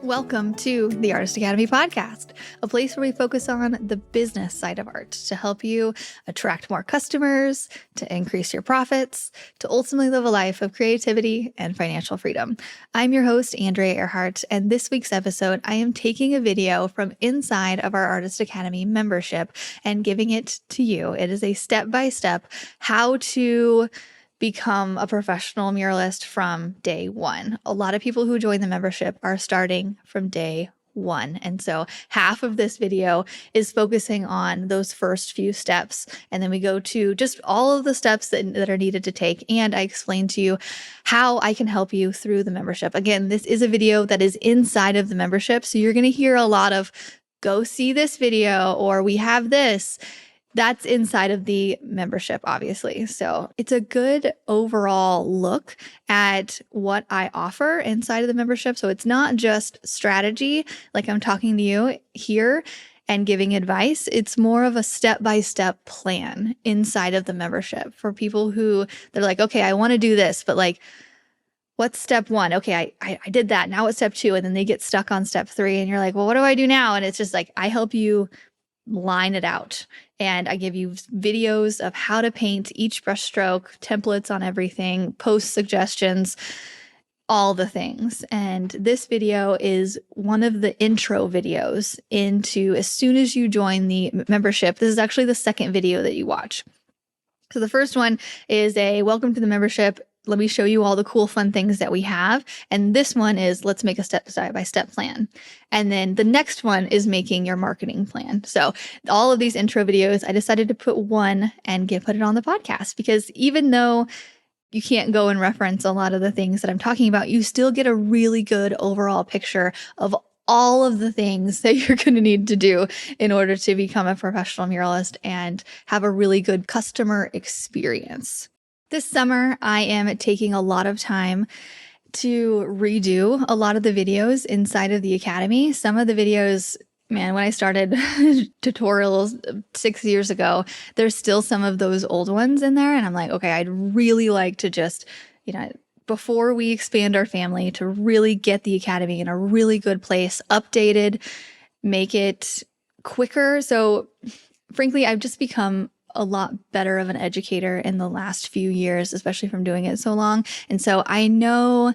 Welcome to the Artist Academy podcast, a place where we focus on the business side of art to help you attract more customers, to increase your profits, to ultimately live a life of creativity and financial freedom. I'm your host, Andrea Earhart, and this week's episode, I am taking a video from inside of our Artist Academy membership and giving it to you. It is a step-by-step how to become a professional muralist from day one. A lot of people who join the membership are starting from day one. And so half of this video is focusing on those first few steps. And then we go to just all of the steps that are needed to take. And I explain to you how I can help you through the membership. Again, this is a video that is inside of the membership. So you're going to hear a lot of go see this video or we have this. That's inside of the membership, obviously. So it's a good overall look at what I offer inside of the membership. So it's not just strategy, like I'm talking to you here and giving advice. It's more of a step-by-step plan inside of the membership for people who they're like, okay, I want to do this, but like, what's step one? Okay, I did that. Now what's step two? And then they get stuck on step three and you're like, well, what do I do now? And it's just like, I help you line it out. And I give you videos of how to paint each brush stroke, templates on everything, post suggestions, all the things. And this video is one of the intro videos into as soon as you join the membership. This is actually the second video that you watch. So the first one is a welcome to the membership. Let me show you all the cool, fun things that we have. And this one is let's make a step-by-step plan. And then the next one is making your marketing plan. So all of these intro videos, I decided to put one and put it on the podcast because even though you can't go and reference a lot of the things that I'm talking about, you still get a really good overall picture of all of the things that you're going to need to do in order to become a professional muralist and have a really good customer experience. This summer, I am taking a lot of time to redo a lot of the videos inside of the Academy. Some of the videos, man, when I started tutorials 6 years ago, there's still some of those old ones in there. And I'm like, okay, I'd really like to just, before we expand our family, to really get the Academy in a really good place, updated, make it quicker. So frankly, I've just become a lot better of an educator in the last few years, especially from doing it so long. And so I know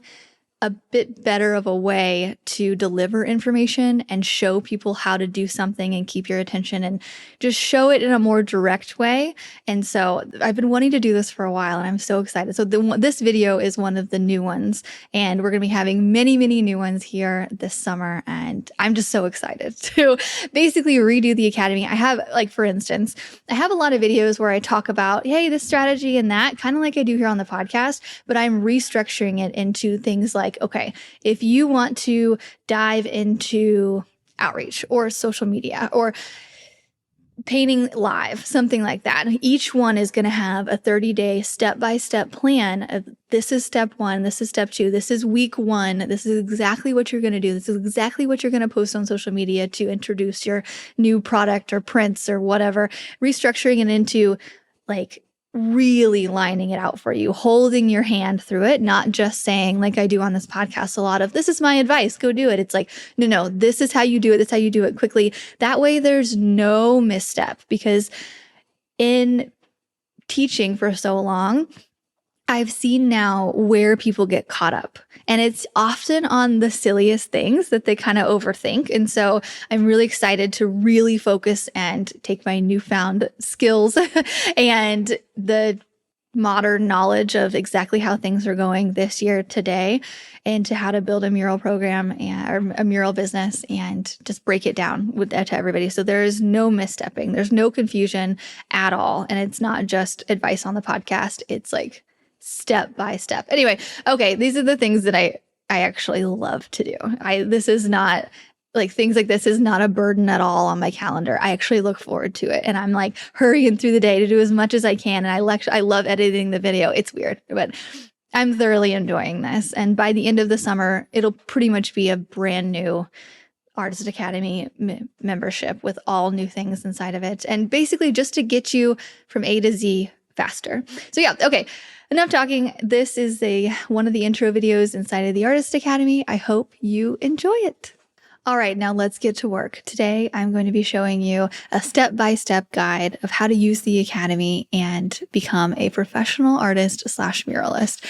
a bit better of a way to deliver information and show people how to do something and keep your attention and just show it in a more direct way. And so I've been wanting to do this for a while and I'm so excited. So this video is one of the new ones and we're going to be having many, many new ones here this summer. And I'm just so excited to basically redo the Academy. I have, like, for instance, I have a lot of videos where I talk about, hey, this strategy and that, kind of like I do here on the podcast, but I'm restructuring it into things like, okay, if you want to dive into outreach or social media or painting live, something like that, each one is going to have a 30-day step-by-step plan of this is step one, this is step two, this is week one, this is exactly what you're going to do, this is exactly what you're going to post on social media to introduce your new product or prints or whatever, restructuring it into like really lining it out for you, holding your hand through it, not just saying like I do on this podcast a lot of this is my advice, go do it. It's like, no, this is how you do it. This is how you do it quickly. That way there's no misstep because in teaching for so long, I've seen now where people get caught up and it's often on the silliest things that they kind of overthink. And so I'm really excited to really focus and take my newfound skills and the modern knowledge of exactly how things are going this year today into how to build a mural program or a mural business and just break it down to everybody. So there is no misstepping. There's no confusion at all. And it's not just advice on the podcast. It's like step by step. Anyway, okay, these are the things that I actually love to do. This is not like things like this is not a burden at all on my calendar. I actually look forward to it. And I'm like hurrying through the day to do as much as I can. And I love editing the video. It's weird, but I'm thoroughly enjoying this. And by the end of the summer, it'll pretty much be a brand new Artist Academy membership with all new things inside of it. And basically just to get you from A to Z faster. So yeah, okay. Enough talking. This is one of the intro videos inside of the Artist Academy. I hope you enjoy it. All right, now let's get to work. Today, I'm going to be showing you a step-by-step guide of how to use the Academy and become a professional artist / muralist.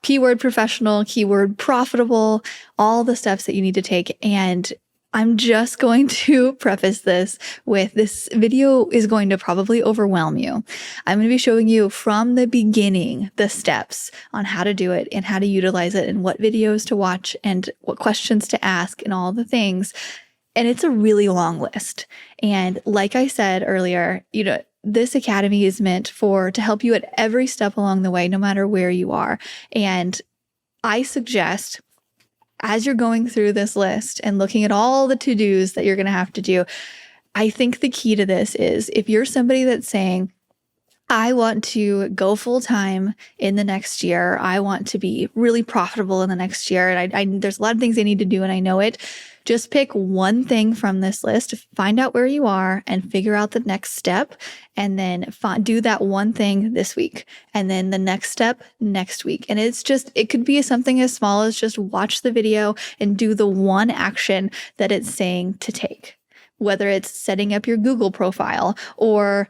Keyword professional, keyword profitable, all the steps that you need to take. And I'm just going to preface this with this video is going to probably overwhelm you. I'm going to be showing you from the beginning the steps on how to do it and how to utilize it and what videos to watch and what questions to ask and all the things. And it's a really long list. And like I said earlier, this Academy is meant to help you at every step along the way, no matter where you are. And I suggest, as you're going through this list and looking at all the to-dos that you're going to have to do, I think the key to this is if you're somebody that's saying, I want to go full time in the next year, I want to be really profitable in the next year, and there's a lot of things I need to do and I know it. Just pick one thing from this list, find out where you are and figure out the next step, and then do that one thing this week, and then the next step next week. And it could be something as small as just watch the video and do the one action that it's saying to take, whether it's setting up your Google profile or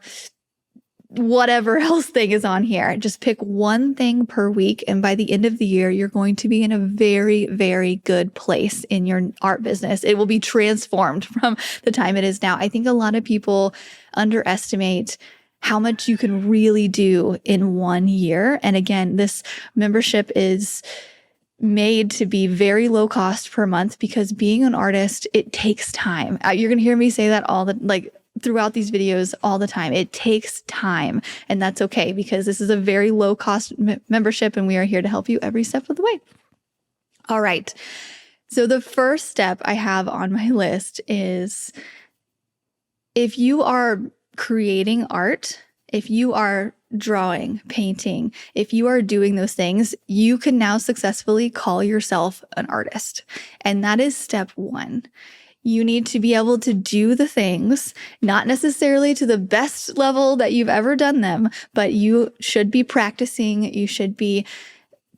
whatever else thing is on here. Just pick one thing per week. And by the end of the year, you're going to be in a very, very good place in your art business. It will be transformed from the time it is now. I think a lot of people underestimate how much you can really do in 1 year. And again, this membership is made to be very low cost per month because being an artist, it takes time. You're going to hear me say that throughout these videos all the time. It takes time, and that's okay because this is a very low cost membership and we are here to help you every step of the way. All right. So the first step I have on my list is if you are creating art, if you are drawing, painting, if you are doing those things, you can now successfully call yourself an artist. And that is step one. You need to be able to do the things, not necessarily to the best level that you've ever done them, but you should be practicing. You should be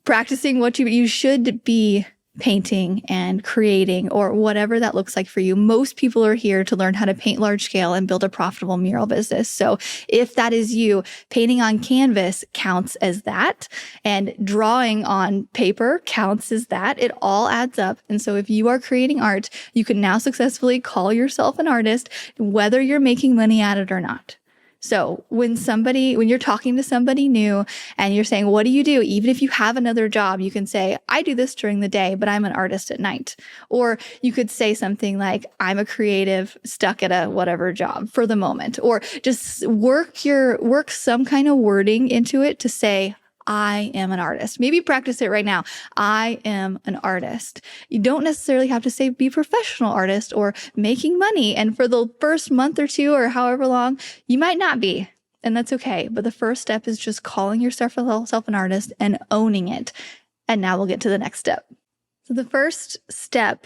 practicing you should be painting and creating or whatever that looks like for you. Most people are here to learn how to paint large scale and build a profitable mural business. So if that is you, painting on canvas counts as that, and drawing on paper counts as that. It all adds up. And so if you are creating art, you can now successfully call yourself an artist, whether you're making money at it or not. So when you're talking to somebody new and you're saying, what do you do? Even if you have another job, you can say, I do this during the day, but I'm an artist at night. Or you could say something like, I'm a creative stuck at a whatever job for the moment, or just work some kind of wording into it to say, I am an artist. Maybe practice it right now. I am an artist. You don't necessarily have to say be a professional artist or making money. And for the first month or two or however long, you might not be. And that's okay. But the first step is just calling yourself an artist and owning it. And now we'll get to the next step. So the first step,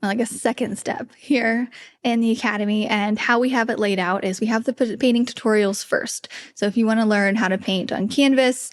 like a second step here in the Academy and how we have it laid out is we have the painting tutorials first. So if you want to learn how to paint on canvas,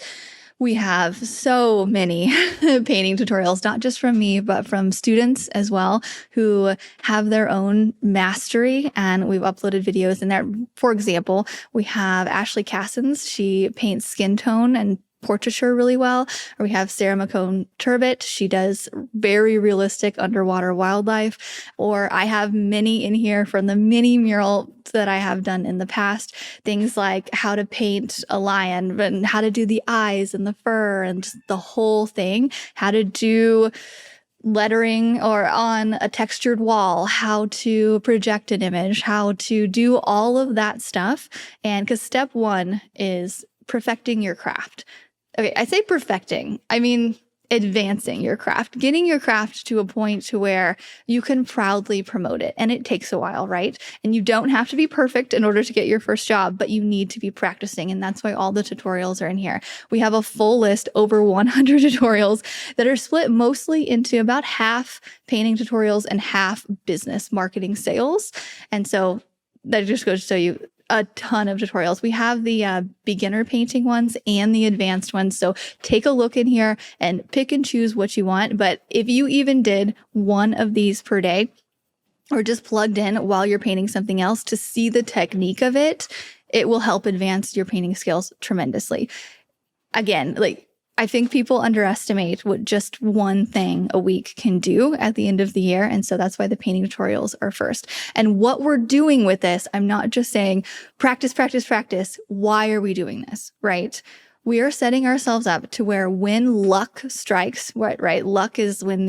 we have so many painting tutorials, not just from me, but from students as well who have their own mastery, and we've uploaded videos in there. For example, we have Ashley Cassens. She paints skin tone and portraiture really well. Or we have Sarah McCone-Turbot. She does very realistic underwater wildlife. Or I have many in here from the mini mural that I have done in the past. Things like how to paint a lion and how to do the eyes and the fur and just the whole thing. How to do lettering or on a textured wall, how to project an image, how to do all of that stuff. And because step one is perfecting your craft. Okay, I say perfecting. I mean advancing your craft, getting your craft to a point to where you can proudly promote it. And it takes a while, right? And you don't have to be perfect in order to get your first job, but you need to be practicing. And that's why all the tutorials are in here. We have a full list, over 100 tutorials that are split mostly into about half painting tutorials and half business marketing sales. And so that just goes to show you a ton of tutorials. We have the beginner painting ones and the advanced ones. So take a look in here and pick and choose what you want. But if you even did one of these per day, or just plugged in while you're painting something else to see the technique of it, it will help advance your painting skills tremendously. Again, like, I think people underestimate what just one thing a week can do at the end of the year. And so that's why the painting tutorials are first. And what we're doing with this, I'm not just saying practice, practice, practice. Why are we doing this, right? We are setting ourselves up to where when luck strikes, right? Luck is when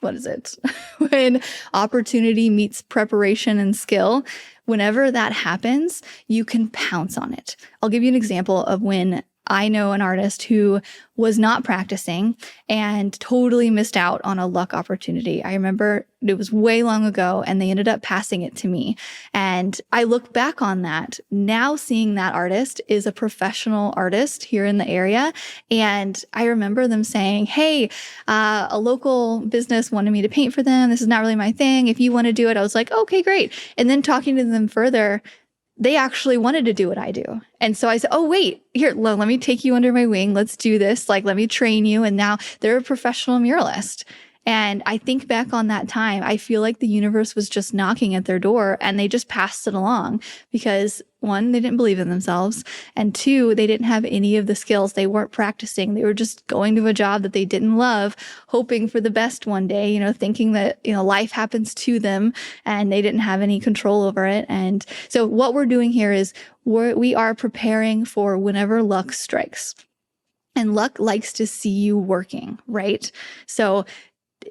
when opportunity meets preparation and skill. Whenever that happens, you can pounce on it. I'll give you an example of when I know an artist who was not practicing and totally missed out on a luck opportunity. I remember it was way long ago and they ended up passing it to me. And I look back on that now, seeing that artist is a professional artist here in the area. And I remember them saying, hey, a local business wanted me to paint for them. This is not really my thing. If you want to do it, I was like, okay, great. And then talking to them further, they actually wanted to do what I do. And so I said, oh, wait, here, let me take you under my wing. Let's do this. Like, let me train you. And now they're a professional muralist. And I think back on that time, I feel like the universe was just knocking at their door and they just passed it along because, one, they didn't believe in themselves. And two, they didn't have any of the skills. They weren't practicing. They were just going to a job that they didn't love, hoping for the best one day, thinking that, life happens to them and they didn't have any control over it. And so what we're doing here is we are preparing for whenever luck strikes. And luck likes to see you working, right? So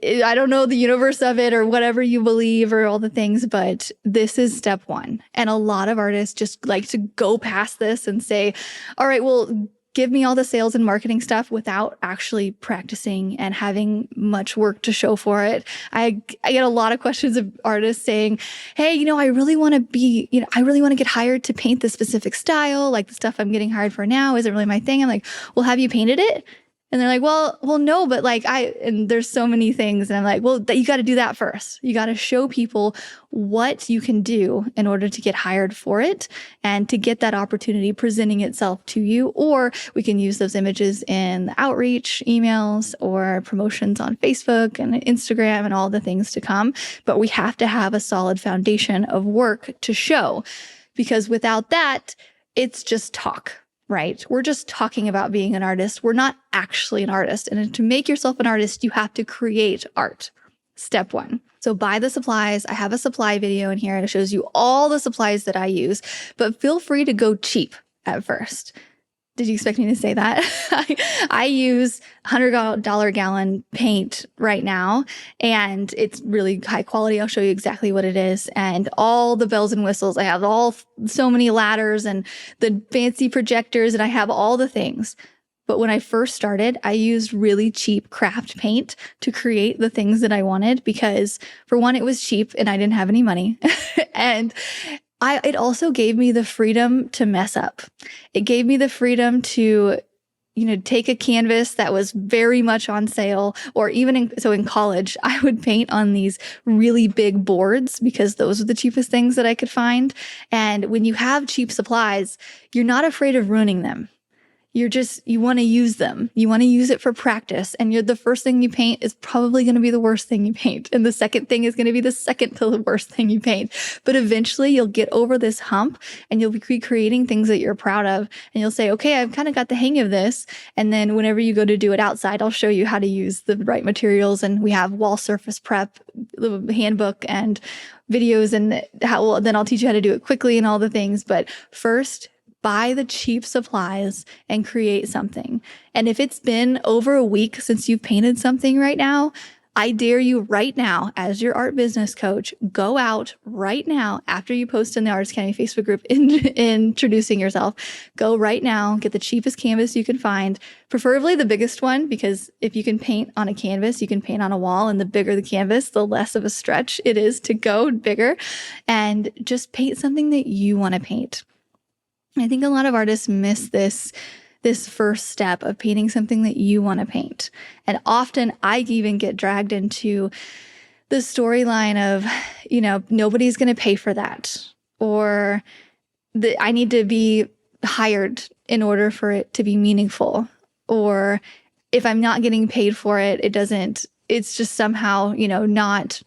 I don't know the universe of it or whatever you believe or all the things, but this is step one. And a lot of artists just like to go past this and say, all right, well, give me all the sales and marketing stuff without actually practicing and having much work to show for it. I get a lot of questions of artists saying, hey, I really want to I really want to get hired to paint this specific style. Like the stuff I'm getting hired for now isn't really my thing. I'm like, well, have you painted it? And they're like, well, no, but and there's so many things. And I'm like, well, you got to do that first. You got to show people what you can do in order to get hired for it and to get that opportunity presenting itself to you. Or we can use those images in the outreach, emails, or promotions on Facebook and Instagram and all the things to come. But we have to have a solid foundation of work to show, because without that, it's just talk. Right? We're just talking about being an artist. We're not actually an artist. And to make yourself an artist, you have to create art. Step one. So buy the supplies. I have a supply video in here and it shows you all the supplies that I use, but feel free to go cheap at first. Did you expect me to say that? I use $100 gallon paint right now, and it's really high quality. I'll show you exactly what it is and all the bells and whistles. I have so many ladders and the fancy projectors, and I have all the things. But when I first started, I used really cheap craft paint to create the things that I wanted because, for one, it was cheap and I didn't have any money. And it also gave me the freedom to mess up. It gave me the freedom to, take a canvas that was very much on sale, or even in college, I would paint on these really big boards because those are the cheapest things that I could find. And when you have cheap supplies, you're not afraid of ruining them. You want to use them. You want to use it for practice. And the first thing you paint is probably going to be the worst thing you paint. And the second thing is going to be the second to the worst thing you paint. But eventually you'll get over this hump and you'll be creating things that you're proud of. And you'll say, okay, I've kind of got the hang of this. And then whenever you go to do it outside, I'll show you how to use the right materials. And we have wall surface prep, the handbook and videos, and then I'll teach you how to do it quickly and all the things. But first, buy the cheap supplies and create something. And if it's been over a week since you've painted something right now, I dare you right now, as your art business coach, go out right now after you post in the Artist Academy Facebook group introducing yourself. Go right now, get the cheapest canvas you can find, preferably the biggest one, because if you can paint on a canvas, you can paint on a wall, and the bigger the canvas, the less of a stretch it is to go bigger, and just paint something that you want to paint. I think a lot of artists miss this first step of painting something that you want to paint. And often I even get dragged into the storyline of, nobody's going to pay for that, or I need to be hired in order for it to be meaningful. Or if I'm not getting paid for it, it's just somehow, not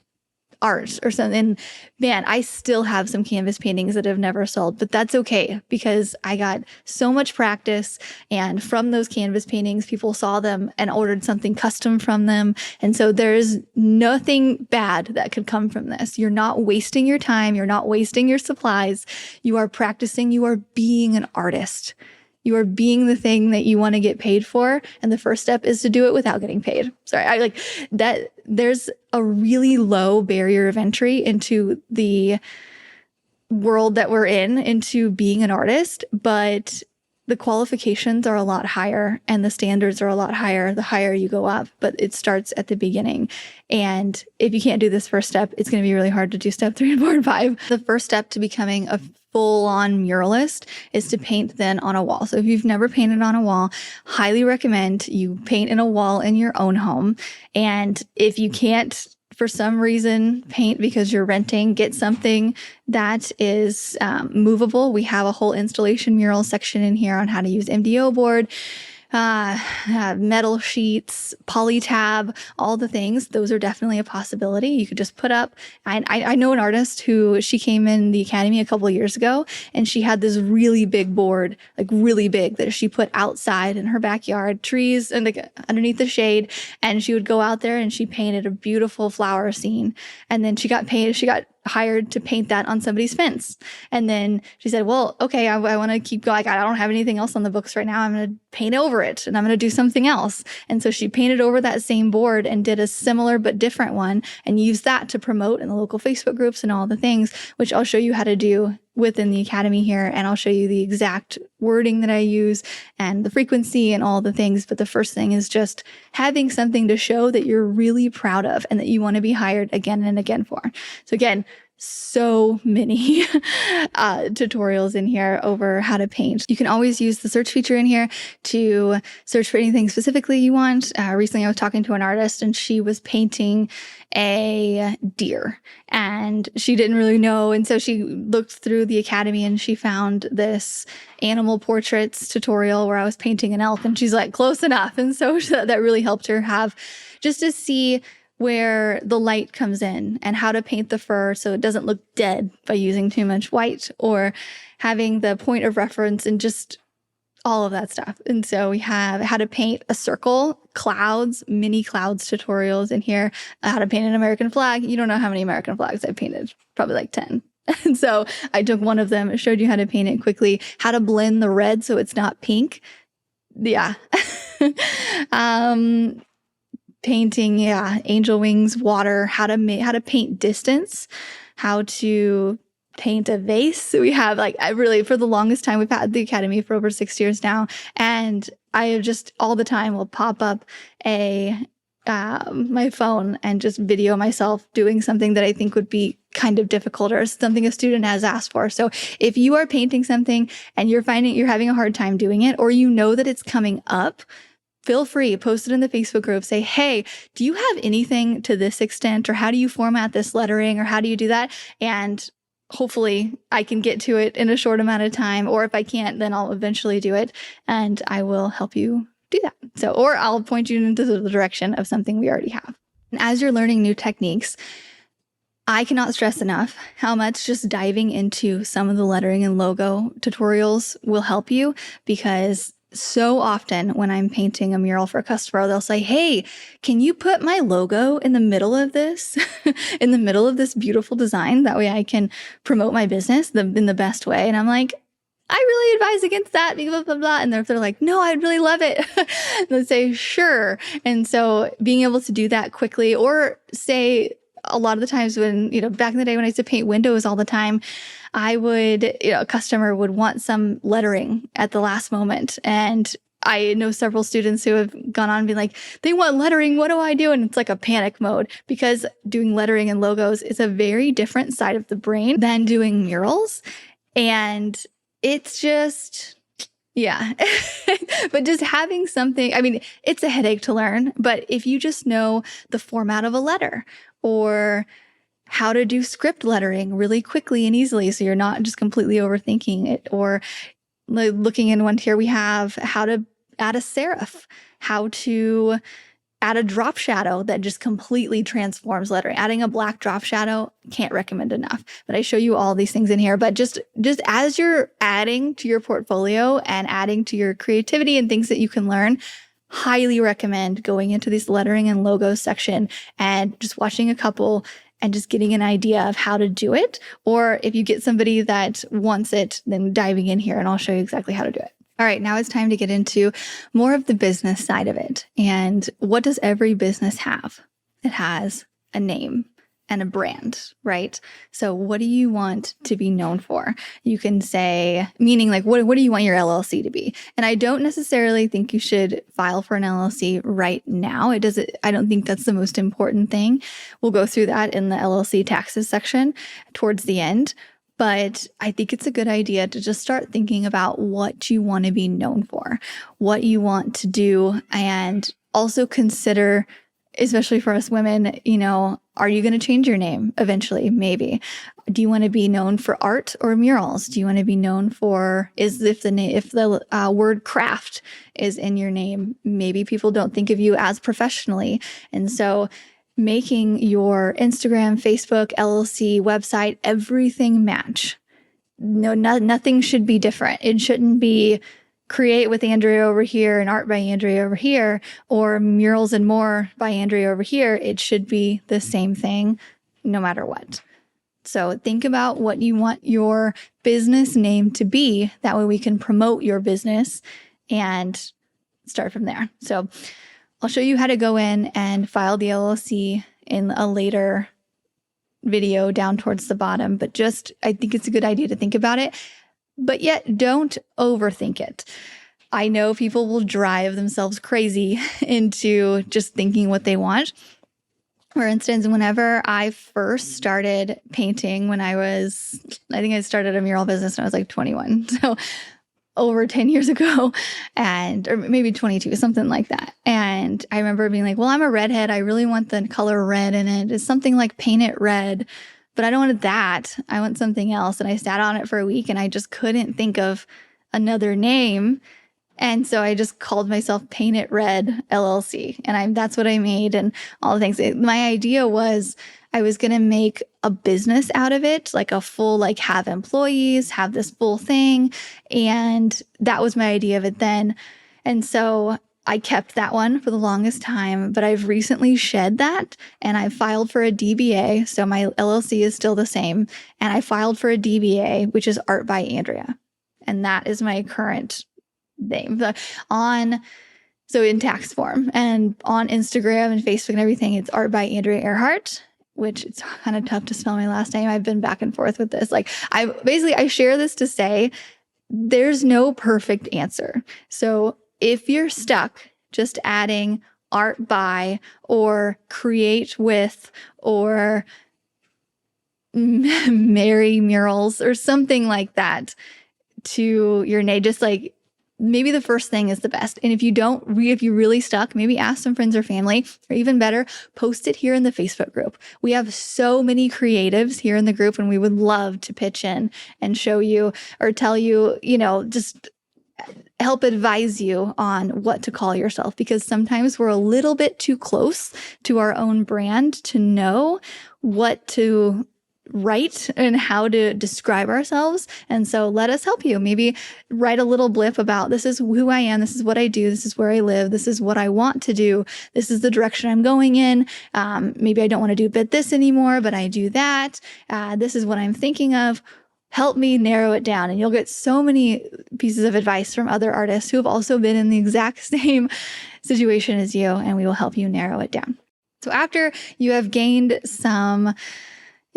art or something. And man, I still have some canvas paintings that have never sold, but that's okay because I got so much practice. And from those canvas paintings, people saw them and ordered something custom from them. And so there's nothing bad that could come from this. You're not wasting your time. You're not wasting your supplies. You are practicing. You are being an artist. You are being the thing that you want to get paid for. And the first step is to do it without getting paid. Sorry, I like that. There's a really low barrier of entry into the world that we're in, into being an artist, but the qualifications are a lot higher and the standards are a lot higher the higher you go up, but it starts at the beginning. And if you can't do this first step, it's going to be really hard to do step 3 and 4 and 5. The first step to becoming a full-on muralist is to paint then on a wall. So if you've never painted on a wall, highly recommend you paint in a wall in your own home. And if you can't, for some reason, paint because you're renting, get something that is movable. We have a whole installation mural section in here on how to use MDO board, metal sheets, polytab, all the things. Those are definitely a possibility. You could just put up. I know an artist who she came in the academy a couple of years ago, and she had this really big board, like really big, that she put outside in her backyard, trees and like underneath the shade. And she would go out there and she painted a beautiful flower scene. And then she got hired to paint that on somebody's fence. And then she said, well, okay, I want to keep going. I don't have anything else on the books right now. I'm going to paint over it and I'm going to do something else. And so she painted over that same board and did a similar but different one and used that to promote in the local Facebook groups and all the things, which I'll show you how to do within the academy here. And I'll show you the exact wording that I use and the frequency and all the things. But the first thing is just having something to show that you're really proud of and that you want to be hired again and again for. So again, so many tutorials in here over how to paint. You can always use the search feature in here to search for anything specifically you want. Recently, I was talking to an artist and she was painting a deer and she didn't really know. And so she looked through the academy and she found this animal portraits tutorial where I was painting an elk and she's like, close enough. And so that really helped her have just to see where the light comes in and how to paint the fur so it doesn't look dead by using too much white or having the point of reference and just all of that stuff. And so we have how to paint a circle, clouds, mini clouds tutorials in here, how to paint an American flag. You don't know how many American flags I've painted, probably like 10. And so I took one of them, showed you how to paint it quickly, how to blend the red so it's not pink. Yeah. Painting, angel wings, water, how to paint distance, how to paint a vase. So we have for the longest time, we've had the academy for over 6 years now. And I have just all the time will pop up my phone and just video myself doing something that I think would be kind of difficult or something a student has asked for. So if you are painting something and you're finding you're having a hard time doing it, or you know that it's coming up, feel free, post it in the Facebook group, say, hey, do you have anything to this extent? Or how do you format this lettering? Or how do you do that? And hopefully I can get to it in a short amount of time. Or if I can't, then I'll eventually do it and I will help you do that. So, or I'll point you into the direction of something we already have. And as you're learning new techniques, I cannot stress enough how much just diving into some of the lettering and logo tutorials will help you, because so often when I'm painting a mural for a customer, they'll say, hey, can you put my logo in the middle of this, in the middle of this beautiful design? That way I can promote my business in the best way. And I'm like, I really advise against that, blah, blah, blah. And they're like, no, I'd really love it. They'll say, sure. And so being able to do that quickly, or say, a lot of the times when, back in the day when I used to paint windows all the time, I would, a customer would want some lettering at the last moment. And I know several students who have gone on and been like, they want lettering. What do I do? And it's like a panic mode, because doing lettering and logos is a very different side of the brain than doing murals. And it's just, yeah. But just having something, it's a headache to learn, but if you just know the format of a letter, or how to do script lettering really quickly and easily so you're not just completely overthinking it, or looking in one here, we have how to add a serif, how to add a drop shadow that just completely transforms lettering. Adding a black drop shadow, can't recommend enough. But I show you all these things in here. But just as you're adding to your portfolio and adding to your creativity and things that you can learn, highly recommend going into this lettering and logos section and just watching a couple and just getting an idea of how to do it. Or if you get somebody that wants it, then diving in here and I'll show you exactly how to do it. All right, now it's time to get into more of the business side of it. And what does every business have? It has a name and a brand, right? So what do you want to be known for? You can say, meaning like, what do you want your LLC to be? And I don't necessarily think you should file for an LLC right now. I don't think that's the most important thing. We'll go through that in the LLC taxes section towards the end. But I think it's a good idea to just start thinking about what you want to be known for, what you want to do, and also consider, especially for us women, are you going to change your name eventually? Maybe. Do you want to be known for art or murals? Do you want to be known for, if the word craft is in your name, maybe people don't think of you as professionally. And so making your Instagram, Facebook, LLC, website, everything match. No, nothing should be different. It shouldn't be Create with Andrea over here and Art by Andrea over here, or Murals and More by Andrea over here. It should be the same thing no matter what. So think about what you want your business name to be. That way we can promote your business and start from there. So I'll show you how to go in and file the LLC in a later video down towards the bottom, but I think it's a good idea to think about it, but yet don't overthink it. I know people will drive themselves crazy into just thinking what they want. For instance, whenever I first started painting I think I started a mural business when I was like 21. So over 10 years ago, or maybe 22, something like that. And I remember being like, well, I'm a redhead. I really want the color red in it. It's something like Paint It Red, but I don't want that. I want something else. And I sat on it for a week and I just couldn't think of another name. And so I just called myself Paint It Red LLC. And that's what I made and all the things. My idea was I was going to make a business out of it, like a full, have employees, have this full thing. And that was my idea of it then. And so I kept that one for the longest time, but I've recently shed that and I filed for a DBA. So my LLC is still the same. And I filed for a DBA, which is Art by Andrea. And that is my current name so in tax form, and on Instagram and Facebook and everything, it's Art by Andrea Earhart, which it's kind of tough to spell my last name. I've been back and forth with this. I share this to say there's no perfect answer. So if you're stuck just adding art by or create with or Mary Murals or something like that to your name, just maybe the first thing is the best. And if you're really stuck, maybe ask some friends or family, or even better, post it here in the Facebook group. We have so many creatives here in the group and we would love to pitch in and show you or tell you, just help advise you on what to call yourself, because sometimes we're a little bit too close to our own brand to know what to write and how to describe ourselves. And so let us help you. Maybe write a little blip about this is who I am. This is what I do. This is where I live. This is what I want to do. This is the direction I'm going in. Maybe I don't want to do this anymore, but I do that. This is what I'm thinking of. Help me narrow it down. And you'll get so many pieces of advice from other artists who have also been in the exact same situation as you, and we will help you narrow it down. So after you have gained some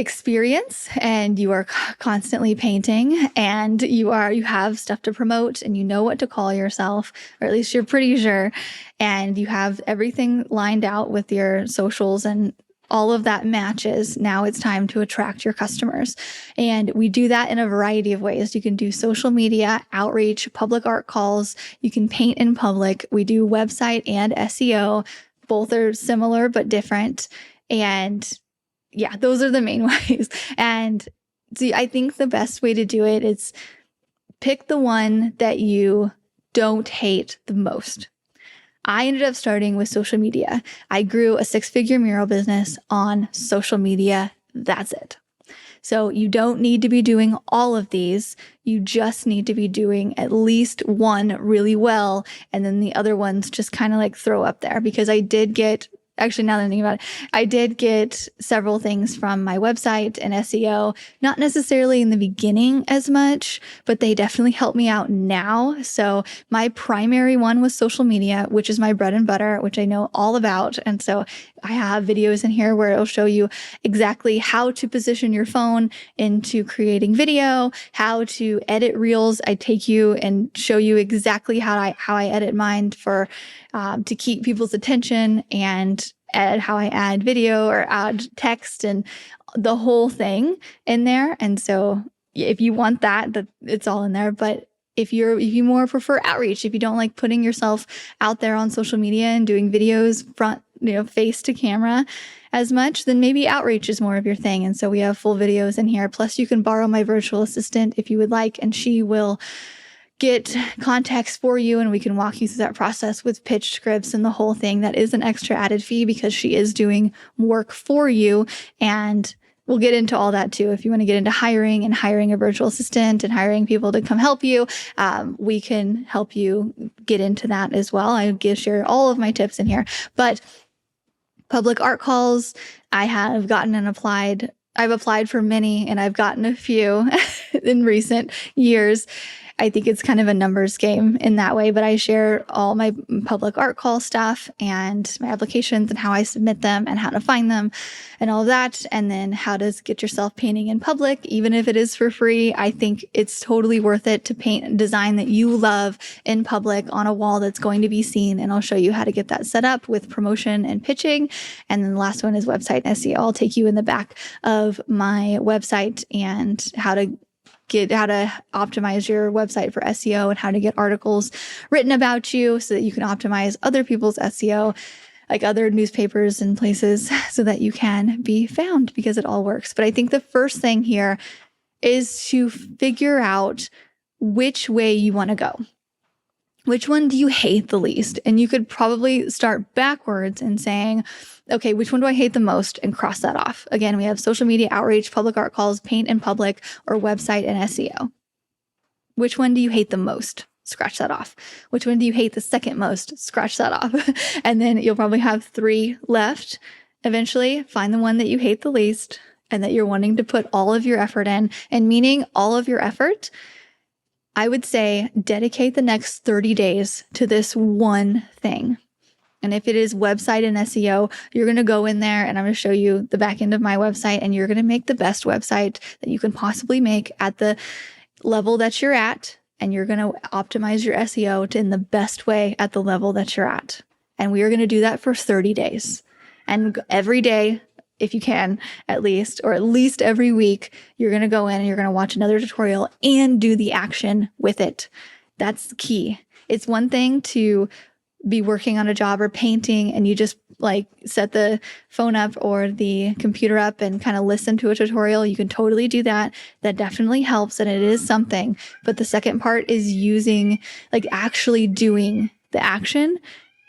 experience and you are constantly painting and you have stuff to promote and you know what to call yourself, or at least you're pretty sure, and you have everything lined out with your socials and all of that matches, now it's time to attract your customers. And we do that in a variety of ways. You can do social media, outreach, public art calls. You can paint in public. We do website and SEO. Both are similar but different. And yeah, those are the main ways. And see, I think the best way to do it is pick the one that you don't hate the most. I ended up starting with social media. I grew a 6-figure mural business on social media. That's it. So you don't need to be doing all of these. You just need to be doing at least one really well. And then the other ones just kind of like throw up there, because I did get, actually, now that I'm thinking about it, I did get several things from my website and SEO, not necessarily in the beginning as much, but they definitely help me out now. So my primary one was social media, which is my bread and butter, which I know all about. And so I have videos in here where it'll show you exactly how to position your phone into creating video, how to edit reels. I take you and show you exactly how I edit mine for to keep people's attention, and how I add video or add text and the whole thing in there. And so if you want that, it's all in there. But if you more prefer outreach, if you don't like putting yourself out there on social media and doing videos face to camera as much, then maybe outreach is more of your thing. And so we have full videos in here. Plus you can borrow my virtual assistant if you would like, and she will get contacts for you, and we can walk you through that process with pitch scripts and the whole thing. That is an extra added fee because she is doing work for you. And we'll get into all that too. If you want to get into hiring and hiring a virtual assistant and hiring people to come help you, we can help you get into that as well. I share all of my tips in here. But public art calls, I have gotten and applied. I've applied for many, and I've gotten a few in recent years. I think it's kind of a numbers game in that way, but I share all my public art call stuff and my applications and how I submit them and how to find them and all of that. And then how to get yourself painting in public, even if it is for free. I think it's totally worth it to paint a design that you love in public on a wall that's going to be seen. And I'll show you how to get that set up with promotion and pitching. And then the last one is website and SEO. I'll take you in the back of my website and how to optimize your website for SEO and how to get articles written about you so that you can optimize other people's SEO, like other newspapers and places, so that you can be found, because it all works. But I think the first thing here is to figure out which way you want to go. Which one do you hate the least? And you could probably start backwards and saying, okay, which one do I hate the most, and cross that off. Again, we have social media outreach, public art calls, paint in public, or website and SEO. Which one do you hate the most? Scratch that off. Which one do you hate the second most? Scratch that off. And then you'll probably have 3 left. Eventually, find the one that you hate the least and that you're wanting to put all of your effort in. And meaning all of your effort, I would say dedicate the next 30 days to this one thing. And if it is website and SEO, you're going to go in there and I'm going to show you the back end of my website, and you're going to make the best website that you can possibly make at the level that you're at. And you're going to optimize your SEO in the best way at the level that you're at. And we are going to do that for 30 days. And every day, if you can, at least every week, you're going to go in and you're going to watch another tutorial and do the action with it. That's key. It's one thing to be working on a job or painting and you just like set the phone up or the computer up and kind of listen to a tutorial. You can totally do that. That definitely helps, and it is something. But the second part is using, like, actually doing the action,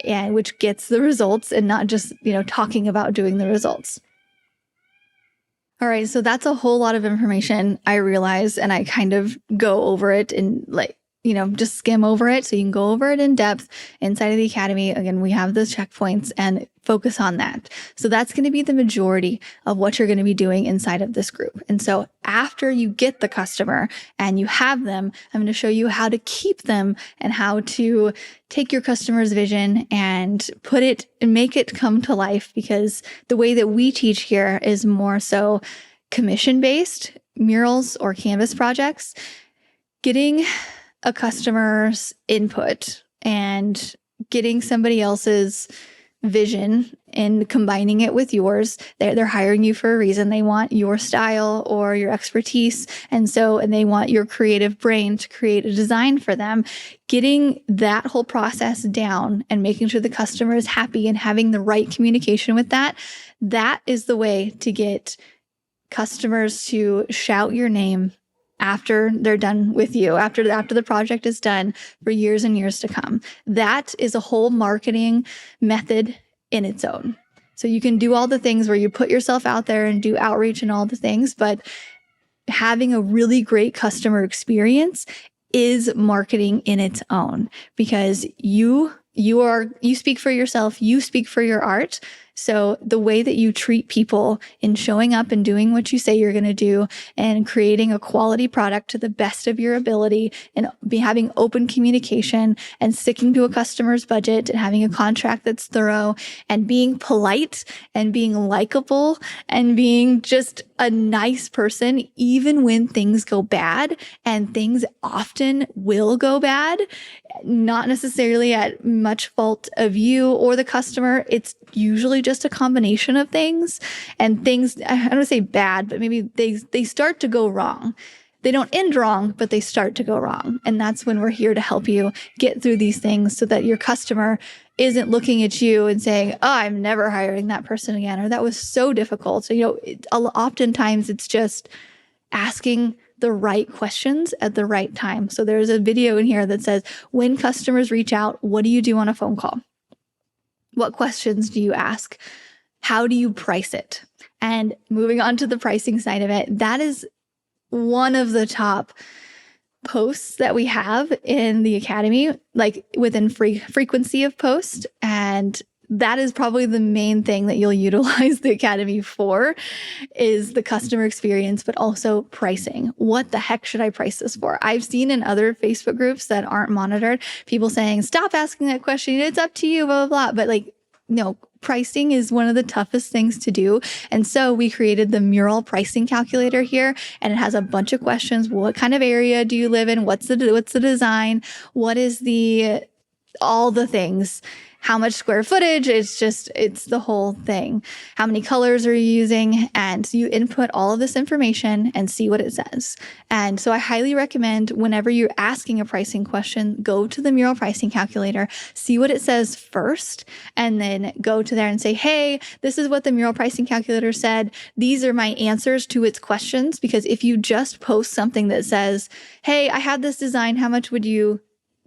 and which gets the results, and not just, talking about doing the results. All right, so that's a whole lot of information, I realize, and I kind of go over it and just skim over it. So you can go over it in depth inside of the academy. Again, we have those checkpoints and focus on that. So that's going to be the majority of what you're going to be doing inside of this group. And so after you get the customer and you have them, I'm going to show you how to keep them and how to take your customer's vision and put it and make it come to life, because the way that we teach here is more so commission-based murals or canvas projects. Getting a customer's input and getting somebody else's vision and combining it with yours. They're hiring you for a reason. They want your style or your expertise. And they want your creative brain to create a design for them. Getting that whole process down and making sure the customer is happy and having the right communication with that is the way to get customers to shout your name after they're done with you, after the project is done for years and years to come. That is a whole marketing method in its own. So you can do all the things where you put yourself out there and do outreach and all the things, but having a really great customer experience is marketing in its own, because you speak for yourself, you speak for your art. So the way that you treat people in showing up and doing what you say you're going to do and creating a quality product to the best of your ability and having open communication and sticking to a customer's budget and having a contract that's thorough and being polite and being likable and being just a nice person, even when things go bad, and things often will go bad, not necessarily at much fault of you or the customer. It's usually just a combination of things, and things, I don't want to say bad, but maybe they start to go wrong. They don't end wrong, but they start to go wrong. And that's when we're here to help you get through these things so that your customer isn't looking at you and saying, oh, I'm never hiring that person again, or that was so difficult. So, oftentimes it's just asking the right questions at the right time. So there's a video in here that says, when customers reach out, what do you do on a phone call? What questions do you ask? How do you price it? And moving on to the pricing side of it, that is one of the top posts that we have in the Academy, like within frequency of post. And that is probably the main thing that you'll utilize the Academy for, is the customer experience, but also pricing. What the heck should I price this for? I've seen in other Facebook groups that aren't monitored, people saying, stop asking that question. It's up to you, blah, blah, blah. But no, pricing is one of the toughest things to do. And so we created the Mural pricing calculator here, and it has a bunch of questions. What kind of area do you live in? What's the design? What is all the things? How much square footage? It's the whole thing. How many colors are you using? And so you input all of this information and see what it says. And so I highly recommend, whenever you're asking a pricing question, go to the Mural pricing calculator, see what it says first, and then go to there and say, hey, this is what the Mural pricing calculator said. These are my answers to its questions. Because if you just post something that says, hey, I had this design, how much would you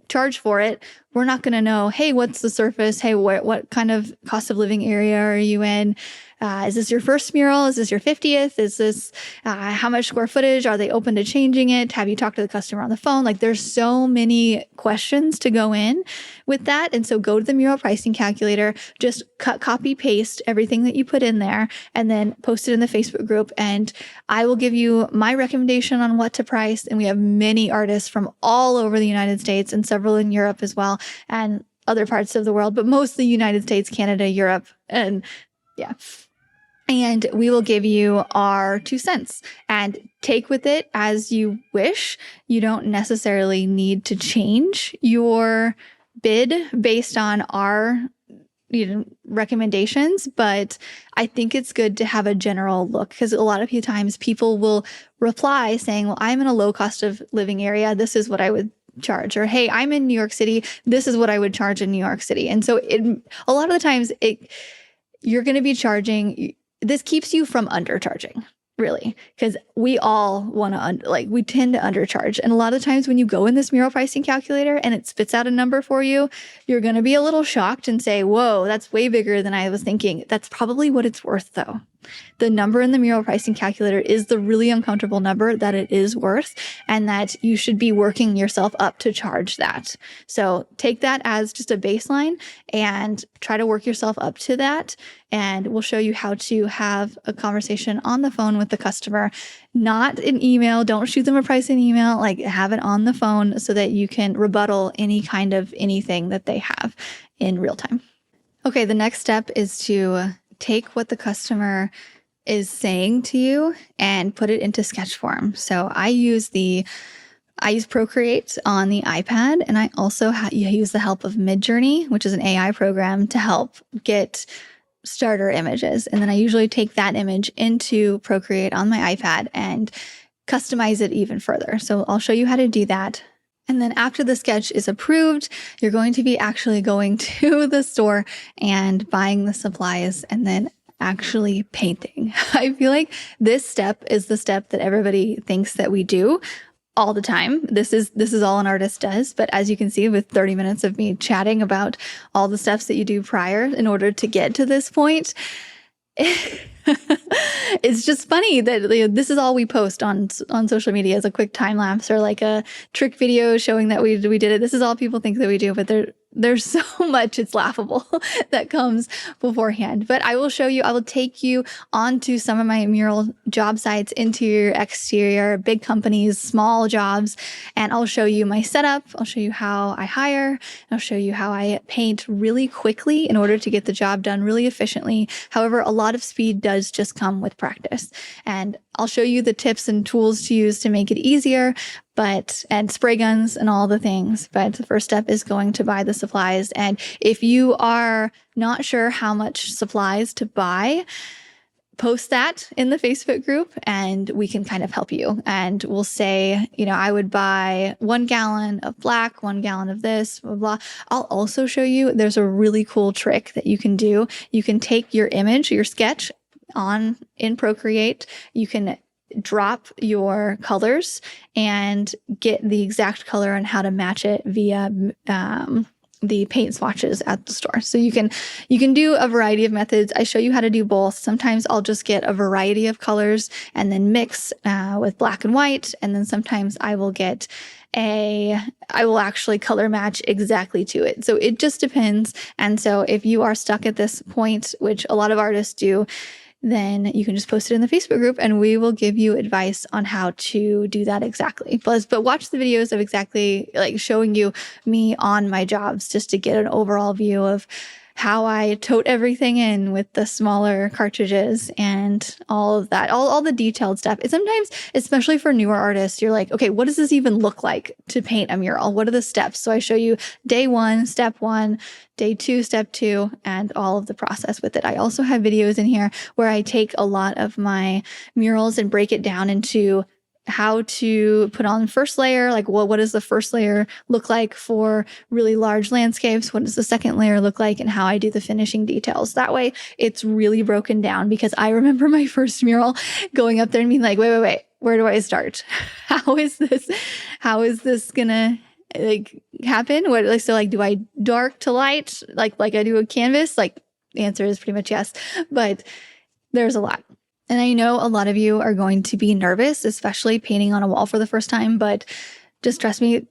charge for it? We're not going to know, hey, what's the surface? Hey, what kind of cost of living area are you in? Is this your first mural? Is this your 50th? Is this, how much square footage? Are they open to changing it? Have you talked to the customer on the phone? There's so many questions to go in with that. And so go to the Mural pricing calculator, just copy, paste everything that you put in there, and then post it in the Facebook group. And I will give you my recommendation on what to price. And we have many artists from all over the United States and several in Europe as well, and other parts of the world, but mostly United States, Canada, Europe, and yeah. And we will give you our 2 cents and take with it as you wish. You don't necessarily need to change your bid based on our recommendations, but I think it's good to have a general look, because a lot of times people will reply saying, well, I'm in a low cost of living area. This is what I would charge. Or, hey, I'm in New York City. This is what I would charge in New York City. And so a lot of the times you're going to be charging. This keeps you from undercharging, really, because we all want to, we tend to undercharge. And a lot of times when you go in this Mural pricing calculator and it spits out a number for you, you're going to be a little shocked and say, whoa, that's way bigger than I was thinking. That's probably what it's worth, though. The number in the Mural pricing calculator is the really uncomfortable number that it is worth, and that you should be working yourself up to charge that. So take that as just a baseline and try to work yourself up to that. And we'll show you how to have a conversation on the phone with the customer, not an email. Don't shoot them a price in email, have it on the phone so that you can rebuttal any kind of anything that they have in real time. Okay, the next step is to take what the customer is saying to you and put it into sketch form. So I use Procreate on the iPad, and I also use the help of Midjourney, which is an AI program to help get starter images. And then I usually take that image into Procreate on my iPad and customize it even further. So I'll show you how to do that. And then after the sketch is approved, you're going to be actually going to the store and buying the supplies and then actually painting. I feel like this step is the step that everybody thinks that we do, all the time. This is all an artist does. But as you can see, with 30 minutes of me chatting about all the steps that you do prior in order to get to this point, it's just funny that this is all we post on social media as a quick time lapse or like a trick video showing that we did it. This is all people think that we do, but there's so much, it's laughable, that comes beforehand. But I will show you, I will take you onto some of my mural job sites, interior, exterior, big companies, small jobs, and I'll show you my setup. I'll show you how I hire. I'll show you how I paint really quickly in order to get the job done really efficiently. However, a lot of speed does just come with practice. And I'll show you the tips and tools to use to make it easier, and spray guns and all the things. But the first step is going to buy the supplies. And if you are not sure how much supplies to buy, post that in the Facebook group and we can kind of help you. And we'll say, I would buy 1 gallon of black, 1 gallon of this, blah, blah. I'll also show you, there's a really cool trick that you can do. You can take your image, your sketch in Procreate. You can drop your colors and get the exact color and how to match it via the paint swatches at the store. So you can do a variety of methods. I show you how to do both. Sometimes I'll just get a variety of colors and then mix with black and white. And then sometimes I will actually color match exactly to it. So it just depends. And so if you are stuck at this point, which a lot of artists do, then you can just post it in the Facebook group and we will give you advice on how to do that exactly. But watch the videos of exactly like showing you me on my jobs just to get an overall view of how I tote everything in with the smaller cartridges and all of that, all the detailed stuff. And sometimes, especially for newer artists, you're like, okay, what does this even look like to paint a mural? What are the steps? So I show you day 1, step 1, day 2, step 2, and all of the process with it. I also have videos in here where I take a lot of my murals and break it down into how to put on first layer, like what does the first layer look like for really large landscapes? What does the second layer look like? And how I do the finishing details. That way it's really broken down, because I remember my first mural going up there and being like, wait, where do I start? How is this gonna happen? Do I dark to light like I do a canvas? Like the answer is pretty much yes, but there's a lot. And I know a lot of you are going to be nervous, especially painting on a wall for the first time, but just trust me,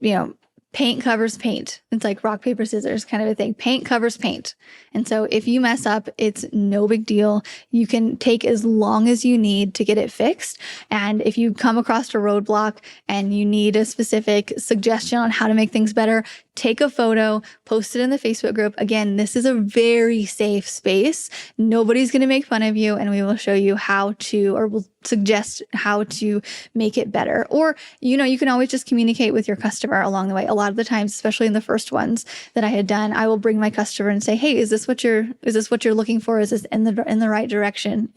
paint covers paint. It's like rock, paper, scissors kind of a thing. Paint covers paint. And so if you mess up, it's no big deal. You can take as long as you need to get it fixed. And if you come across a roadblock and you need a specific suggestion on how to make things better, take a photo, post it in the Facebook group. Again, this is a very safe space. Nobody's going to make fun of you, and we will show you we'll suggest how to make it better. Or, you can always just communicate with your customer along the way. A lot of the times, especially in the first ones that I had done, I will bring my customer and say, hey, is this what you're looking for? Is this in the right direction?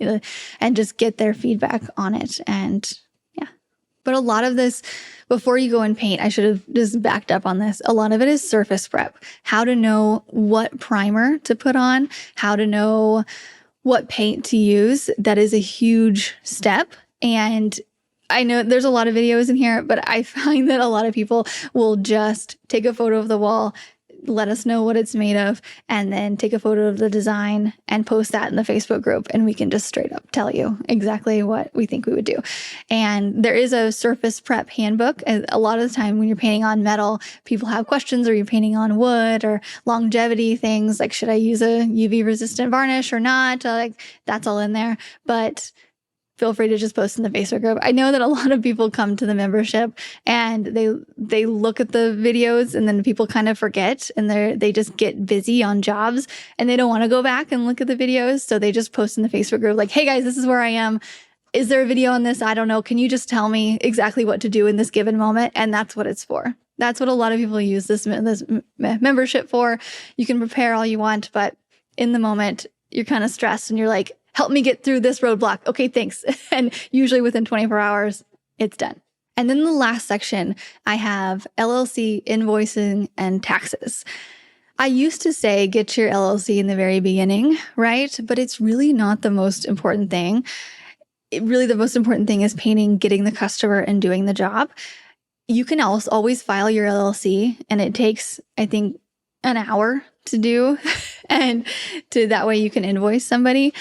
And just get their feedback on it. And yeah. But a lot of this, before you go and paint, I should have just backed up on this. A lot of it is surface prep. How to know what primer to put on, how to know what paint to use. That is a huge step. And I know there's a lot of videos in here, but I find that a lot of people will just take a photo of the wall, let us know what it's made of, and then take a photo of the design and post that in the Facebook group. And we can just straight up tell you exactly what we think we would do. And there is a surface prep handbook. And a lot of the time when you're painting on metal, people have questions, or you're painting on wood or longevity things like, should I use a UV resistant varnish or not? That's all in there. But feel free to just post in the Facebook group. I know that a lot of people come to the membership and they look at the videos and then people kind of forget, and they just get busy on jobs and they don't want to go back and look at the videos. So they just post in the Facebook group like, hey guys, this is where I am. Is there a video on this? I don't know. Can you just tell me exactly what to do in this given moment? And that's what it's for. That's what a lot of people use this membership for. You can prepare all you want, but in the moment, you're kind of stressed and you're like, help me get through this roadblock. Okay, thanks. And usually within 24 hours, it's done. And then the last section, I have LLC, invoicing, and taxes. I used to say get your LLC in the very beginning, right? But it's really not the most important thing. The most important thing is painting, getting the customer, and doing the job. You can also always file your LLC, and it takes, I think, an hour to do. And that way you can invoice somebody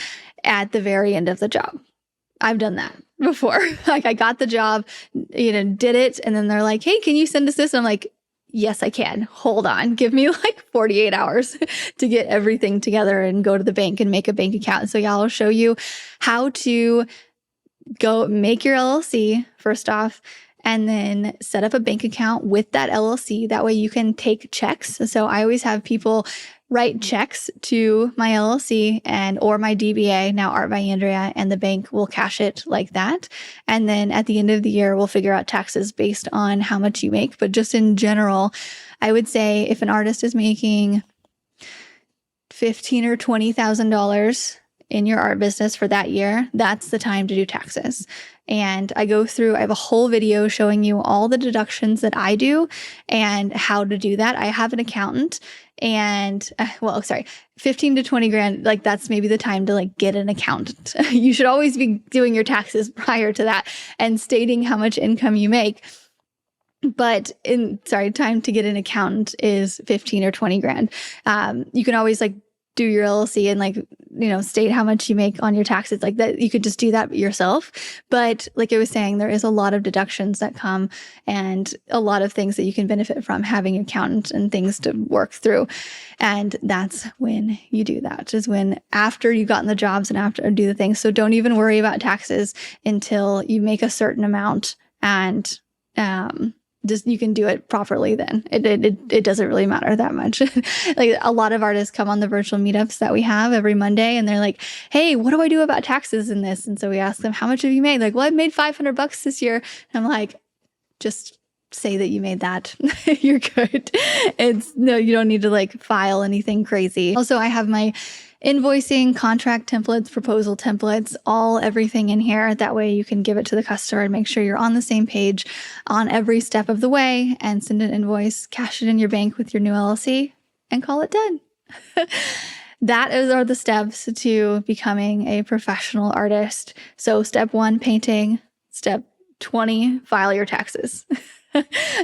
at the very end of the job. I've done that before. Like, I got the job, did it. And then they're like, hey, can you send us this? And I'm like, yes, I can. Hold on. Give me like 48 hours to get everything together and go to the bank and make a bank account. So yeah, I'll show you how to go make your LLC first off, and then set up a bank account with that LLC. That way you can take checks. So I always have people write checks to my LLC or my DBA, now Art by Andrea, and the bank will cash it like that. And then at the end of the year, we'll figure out taxes based on how much you make. But just in general, I would say if an artist is making $15,000 or $20,000 in your art business for that year, that's the time to do taxes. And I have a whole video showing you all the deductions that I do and how to do that. I have an accountant, and 15 to 20 grand, like that's maybe the time to like get an accountant. You should always be doing your taxes prior to that and stating how much income you make. But time to get an accountant is 15 or 20 grand. You can always like do your LLC and state how much you make on your taxes like that. You could just do that yourself. But like I was saying, there is a lot of deductions that come and a lot of things that you can benefit from having an accountant and things to work through. And that's when you do that, is when after you've gotten the jobs and after do the things. So don't even worry about taxes until you make a certain amount, and just you can do it properly then. It doesn't really matter that much. Like, a lot of artists come on the virtual meetups that we have every Monday, and they're like, hey, what do I do about taxes in this? And so we ask them, how much have you made? Like, well, I've made $500 this year. And I'm like, just say that you made that. You're good. You don't need to like file anything crazy. Also, I have my invoicing, contract templates, proposal templates, everything in here. That way you can give it to the customer and make sure you're on the same page on every step of the way, and send an invoice, cash it in your bank with your new LLC, and call it done. Are the steps to becoming a professional artist. So step 1, painting. Step 20, file your taxes.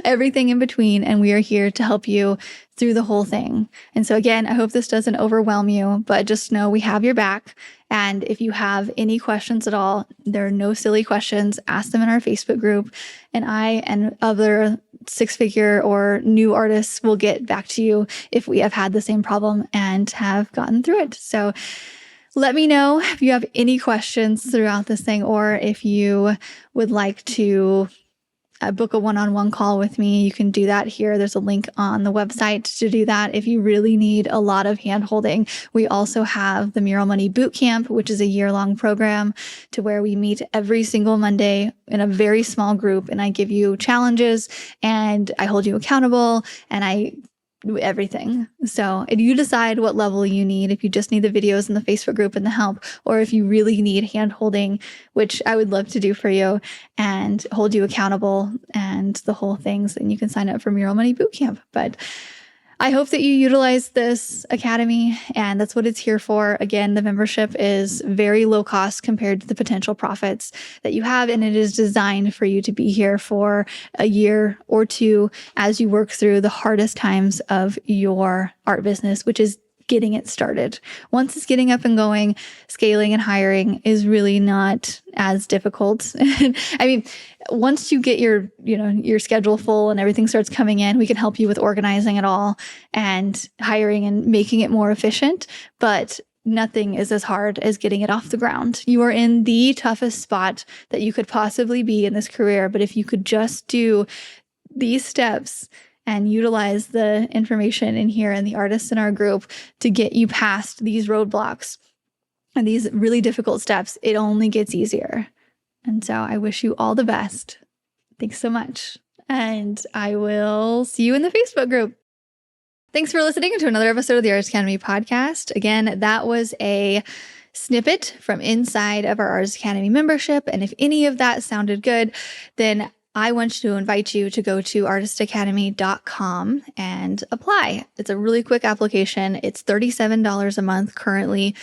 Everything in between, and we are here to help you through the whole thing. And so again, I hope this doesn't overwhelm you, but just know we have your back. And if you have any questions at all, there are no silly questions. Ask them in our Facebook group, and I and other six-figure or new artists will get back to you if we have had the same problem and have gotten through it. So let me know if you have any questions throughout this thing, or if you would like to book a one-on-one call with me. You can do that here. There's a link on the website to do that. If you really need a lot of hand-holding, we also have the Mural Money Bootcamp, which is a year-long program to where we meet every single Monday in a very small group, and I give you challenges and I hold you accountable, and I everything. So if you decide what level you need, if you just need the videos and the Facebook group and the help, or if you really need hand holding, which I would love to do for you and hold you accountable and the whole things, then you can sign up for Mural Money Bootcamp. But I hope that you utilize this academy, and that's what it's here for. Again, the membership is very low cost compared to the potential profits that you have, and it is designed for you to be here for a year or two as you work through the hardest times of your art business, which is getting it started. Once it's getting up and going, scaling and hiring is really not as difficult. I mean, once you get your schedule full and everything starts coming in, we can help you with organizing it all and hiring and making it more efficient. But nothing is as hard as getting it off the ground. You are in the toughest spot that you could possibly be in this career. But if you could just do these steps and utilize the information in here and the artists in our group to get you past these roadblocks and these really difficult steps, it only gets easier. And so I wish you all the best. Thanks so much. And I will see you in the Facebook group. Thanks for listening to another episode of the Artist Academy podcast. Again, that was a snippet from inside of our Artist Academy membership. And if any of that sounded good, then I want to invite you to go to artistacademy.com and apply. It's a really quick application. It's $37 a month currently.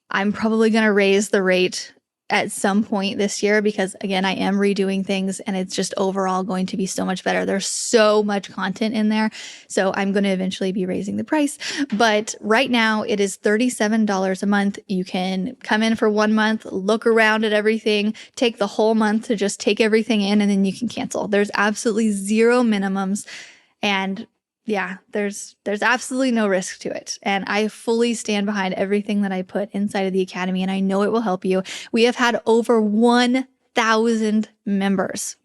I'm probably going to raise the rate at some point this year, because again, I am redoing things and it's just overall going to be so much better. There's so much content in there. So I'm going to eventually be raising the price. But right now it is $37 a month. You can come in for 1 month, look around at everything, take the whole month to just take everything in, and then you can cancel. There's absolutely zero minimums. And yeah, there's absolutely no risk to it. And I fully stand behind everything that I put inside of the Academy, and I know it will help you. We have had over 1,000 members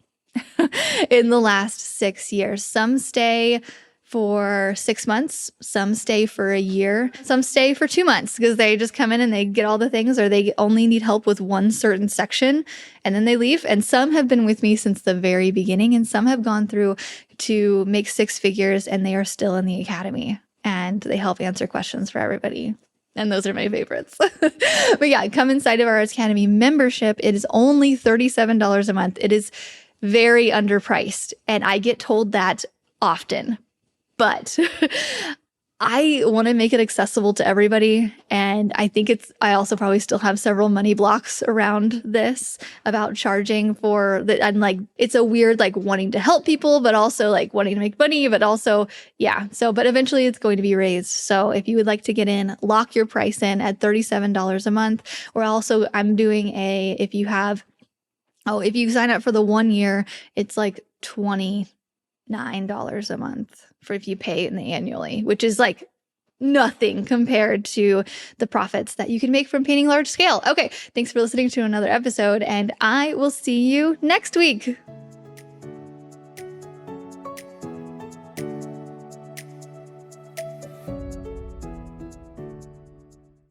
in the last 6 years. Some stay for 6 months, some stay for a year, some stay for 2 months because they just come in and they get all the things, or they only need help with one certain section and then they leave. And some have been with me since the very beginning, and some have gone through to make 6 figures and they are still in the Academy and they help answer questions for everybody. And those are my favorites. But yeah, come inside of our Academy membership. It is only $37 a month. It is very underpriced, and I get told that often. But I want to make it accessible to everybody. And I think I also probably still have several money blocks around this about charging for that. I'm like, it's a weird, like wanting to help people, but also like wanting to make money, but also, yeah. So, but eventually it's going to be raised. So if you would like to get in, lock your price in at $37 a month. Or also I'm doing if you sign up for the 1 year, it's like $29 a month for if you pay in the annually, which is like nothing compared to the profits that you can make from painting large scale. Okay, thanks for listening to another episode, and I will see you next week.